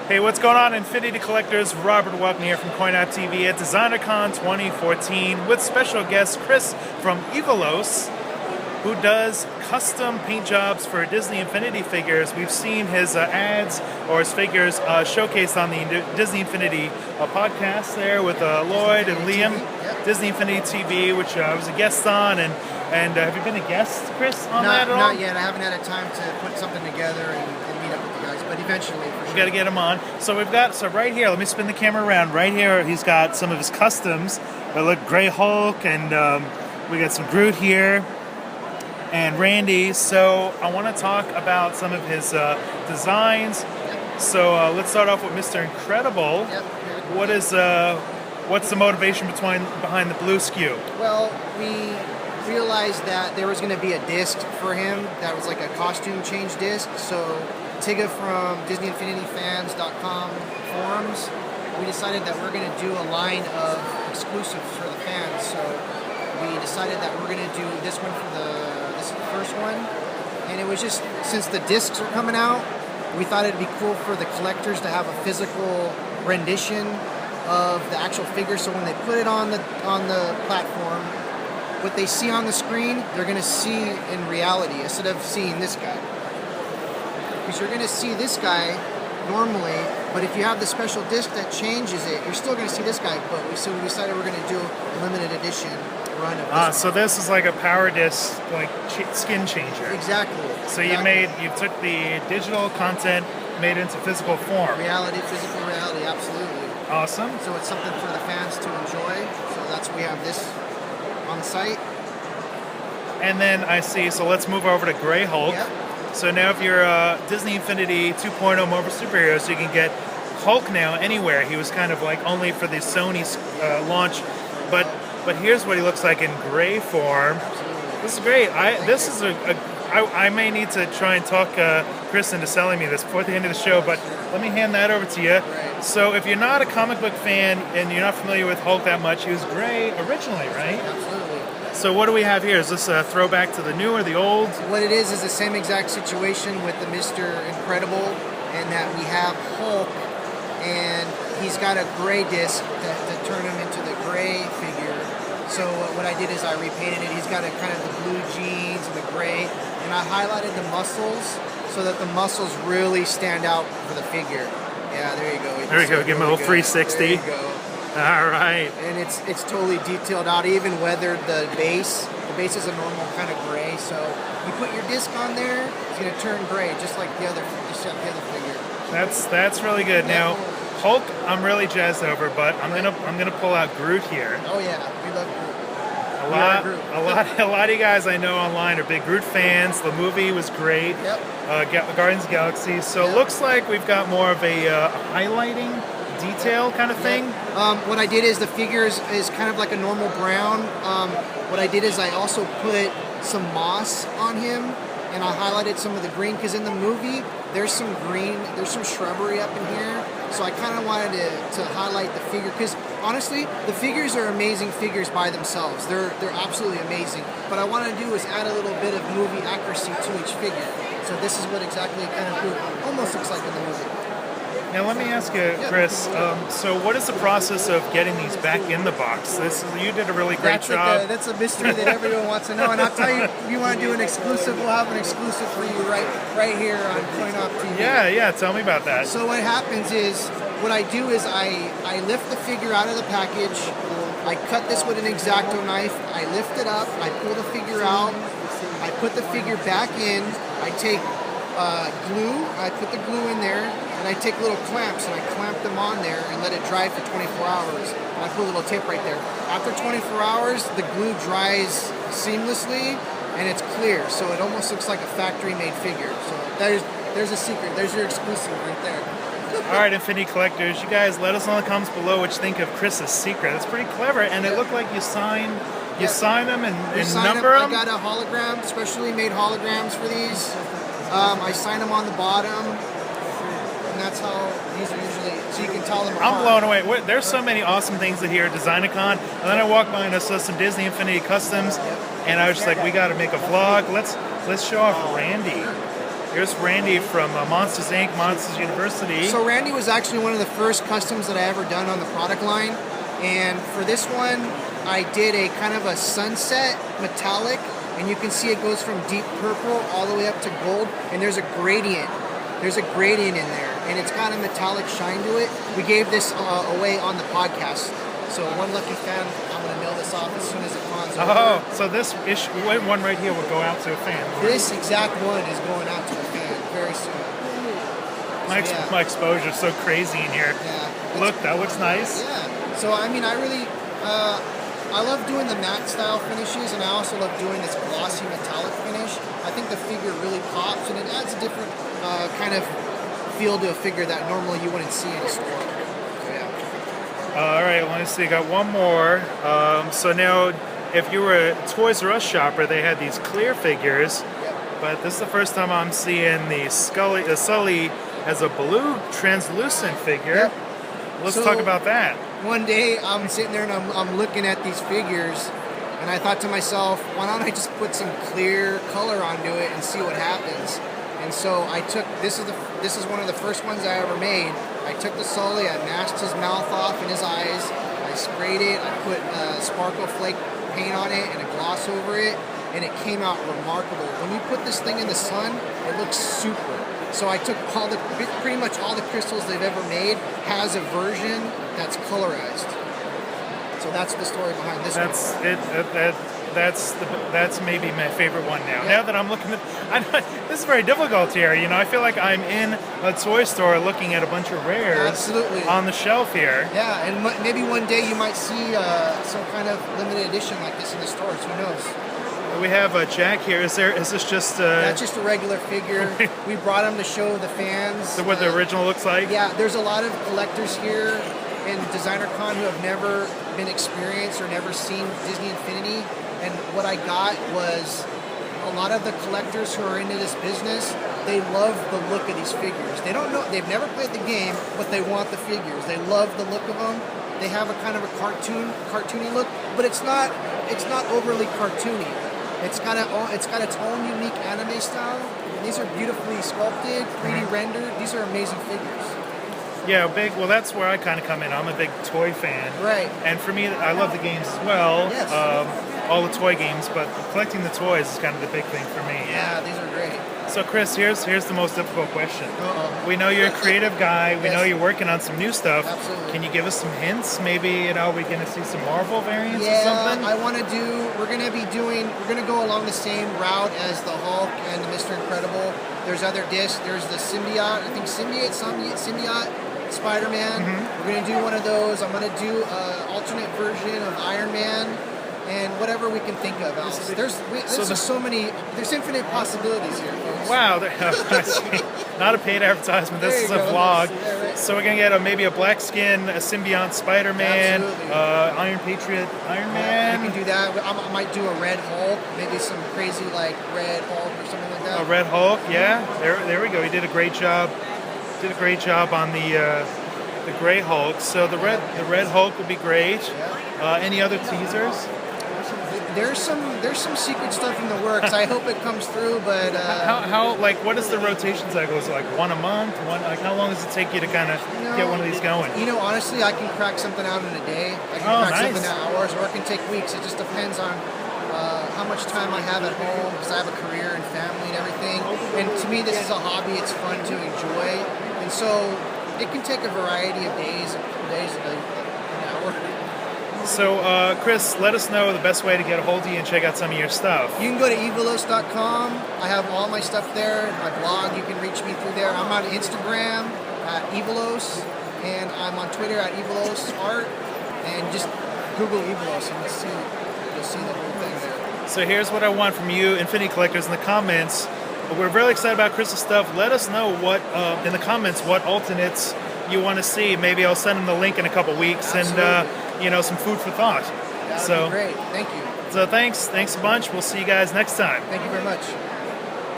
Hey, what's going on, Infinity Collectors? Robert Welkner here from CoinOpTV at DesignerCon 2014 with special guest Chris from Evilos, who does custom paint jobs for Disney Infinity figures. We've seen his ads or his figures showcased on the Disney Infinity podcast there with Lloyd and Liam. Yep. Disney Infinity TV, which I was a guest on, and have you been a guest, Chris, on that at all? Not yet. I haven't had a time to put something together and meet up with you guys, but eventually, for sure. We got to get him on. So we've got, right here, let me spin the camera around. Right here, he's got some of his customs. That look Grey Hulk, and we got some Groot here, and Randy. So I want to talk about some of his designs. Yep. So let's start off with Mr. Incredible. Yep. What's the motivation behind the blue skew? Well, we realized that there was going to be a disc for him that was like a costume change disc. So Tigga from DisneyInfinityFans.com forums, we decided that we're going to do a line of exclusives for the fans. So we decided that we're going to do this one this is the first one. And it was just, since the discs are coming out, we thought it'd be cool for the collectors to have a physical rendition of the actual figure. So when they put it on the platform, what they see on the screen, they're going to see in reality instead of seeing this guy. Because you're going to see this guy normally, but if you have the special disc that changes it, you're still going to see this guy. But we decided we're going to do a limited edition run of this. So this is like a power disc, like skin changer. Exactly. So you took the digital content, made it into physical form. Physical reality, absolutely. Awesome. So it's something for the fans to enjoy. So that's why we have this on the site. And then I see, so let's move over to Grey Hulk. Yep. So now if you're Disney Infinity 2.0 Marvel Superheroes, you can get Hulk now anywhere. He was kind of like only for the Sony launch, but here's what he looks like in gray form. Absolutely. This is great. I may need to try and talk Chris into selling me this before the end of the show, but let me hand that over to you. Right. So if you're not a comic book fan and you're not familiar with Hulk that much, he was gray originally, right? Absolutely. So what do we have here? Is this a throwback to the new or the old? What it is the same exact situation with the Mr. Incredible, and that we have Hulk, and he's got a gray disc to turn him into the gray figure. So what I did is I repainted it. He's got a kind of the blue jeans and the gray, and I highlighted the muscles so that the muscles really stand out for the figure. Yeah, there you go. There you go. Give him a little 360. There you go. All right. And it's totally detailed out. I even weathered the base. The base is a normal kind of gray. So you put your disc on there, it's gonna turn gray, just like the other figure. That's really good. Now, Hulk, I'm really jazzed over, but I'm gonna pull out Groot here. Oh yeah, we love Groot. A lot of you guys I know online are big Groot fans. The movie was great. Yep. Guardians of the Galaxy. So it looks like we've got more of a highlighting detail kind of thing. What I did is the figure is kind of like a normal brown. What I did is I also put some moss on him, and I highlighted some of the green, because in the movie there's some green, there's some shrubbery up in here. So I kind of wanted to highlight the figure, because honestly, the figures are amazing figures by themselves. They're absolutely amazing. What I want to do is add a little bit of movie accuracy to each figure. So this is what exactly kind of Groot almost looks like in the movie. Now let me ask you, Chris. So what is the process of getting these back in the box? You did a really great job. That's a mystery that everyone wants to know. And I'll tell you, if you want to do an exclusive, we'll have an exclusive for you right here on CoinOpTV. Yeah. Tell me about that. So what happens is, what I do is I lift the figure out of the package. I cut this with an X-Acto knife. I lift it up. I pull the figure out. I put the figure back in. I take glue. I put the glue in there, and I take little clamps and I clamp them on there and let it dry for 24 hours. And I put a little tape right there. After 24 hours, the glue dries seamlessly and it's clear, so it almost looks like a factory-made figure. So there's a secret. There's your exclusive right there. All right, Infinity Collectors, you guys let us know in the comments below what you think of Chris's secret. That's pretty clever, and it looked like you sign them and number them. I got a hologram, specially made holograms for these. I sign them on the bottom, and that's how these are usually, so you can tell them apart. I'm blown away. There's so many awesome things here at DesignerCon, and then I walked by and I saw some Disney Infinity customs, and I was just like, we got to make a vlog. Let's show off Randy. Here's Randy from Monsters Inc., Monsters University. So Randy was actually one of the first customs that I ever done on the product line. And for this one, I did a kind of a sunset metallic, and you can see it goes from deep purple all the way up to gold, and there's a gradient. There's a gradient in there, and it's got a metallic shine to it. We gave this away on the podcast. So one lucky fan, I'm going to mail this off as soon as it cons over. Oh, so this one right here will go out to a fan. This exact one is going out to a fan very soon. My exposure's so crazy in here. Yeah. Look, that looks nice. Yeah. So I mean, I really, I love doing the matte style finishes, and I also love doing this glossy metallic finish. I think the figure really pops, and it adds a different kind of feel to a figure that normally you wouldn't see in a store. So, yeah. All right, let me see. Got one more. So now, if you were a Toys R Us shopper, they had these clear figures, but this is the first time I'm seeing the Sully as a blue translucent figure. Let's talk about that. One day, I'm sitting there and I'm looking at these figures, and I thought to myself, why don't I just put some clear color onto it and see what happens? And so I took, this is one of the first ones I ever made. I took the Sully, I masked his mouth off and his eyes, I sprayed it, I put sparkle flake paint on it and a gloss over it, and it came out remarkable. When you put this thing in the sun, it looks super. So I took pretty much all the crystals they've ever made has a version that's colorized. So that's the story behind this one. That's maybe my favorite one now. Now that I'm looking at, this is very difficult here. You know, I feel like I'm in a toy store looking at a bunch of rares on the shelf here. Yeah, and maybe one day you might see some kind of limited edition like this in the stores. Who knows? We have Jack here. Is this just? That's just a regular figure. We brought him to show the fans. So what the original looks like? Yeah, there's a lot of collectors here in DesignerCon who have never been experienced or never seen Disney Infinity. And what I got was a lot of the collectors who are into this business, they love the look of these figures. They don't know, they've never played the game, but they want the figures. They love the look of them. They have a kind of a cartoony look, but it's not overly cartoony. It's got its own unique anime style. These are beautifully sculpted, 3D rendered. These are amazing figures. Yeah, well, that's where I kind of come in. I'm a big toy fan. Right. And for me, I love the games as well. Yes. All the toy games, but collecting the toys is kind of the big thing for me. Yeah, these are great. So, Chris, here's the most difficult question. Uh-oh. We know you're a creative guy. We Yes. know you're working on some new stuff. Absolutely. Can you give us some hints? Maybe, we're going to see some Marvel variants or Yeah, something? we're going to go along the same route as the Hulk and the Mr. Incredible. There's other discs. There's the Symbiote, I think Symbiote, Spider-Man. Mm-hmm. We're going to do one of those. I'm going to do an alternate version of Iron Man. And whatever we can think of else. There's infinite possibilities here, folks. Wow, not a paid advertisement. This is a vlog. Yeah, right. So we're going to get maybe a black skin, a symbiote Spider-Man, Absolutely. Iron Patriot, Iron Man. We can do that. I might do a Red Hulk, maybe some crazy like Red Hulk or something like that. A Red Hulk, yeah. There we go. He did a great job. On the Gray Hulk. So the Red Hulk would be great. Yeah. Any other teasers? There's some secret stuff in the works. I hope it comes through, but how what is the rotation cycle? Is it like one a month? How long does it take you to kind of get one of these going? Honestly, I can crack something out in a day. I can crack something out hours, or it can take weeks. It just depends on how much time I have at home, because I have a career and family and everything. And to me, this is a hobby. It's fun to enjoy, and so it can take a variety of days, an hour. So, Chris, let us know the best way to get a hold of you and check out some of your stuff. You can go to Evilos.com. I have all my stuff there. My blog, you can reach me through there. I'm on Instagram at Evilos, and I'm on Twitter at Evilos Art. And just Google Evilos, and you'll see the whole thing there. So here's what I want from you, Infinity Collectors, in the comments. We're really excited about Chris's stuff. Let us know in the comments what alternates you want to see. Maybe I'll send them the link in a couple weeks. Absolutely. And some food for thought. That would be great. Thank you. So thanks a bunch. We'll see you guys next time. Thank you very much.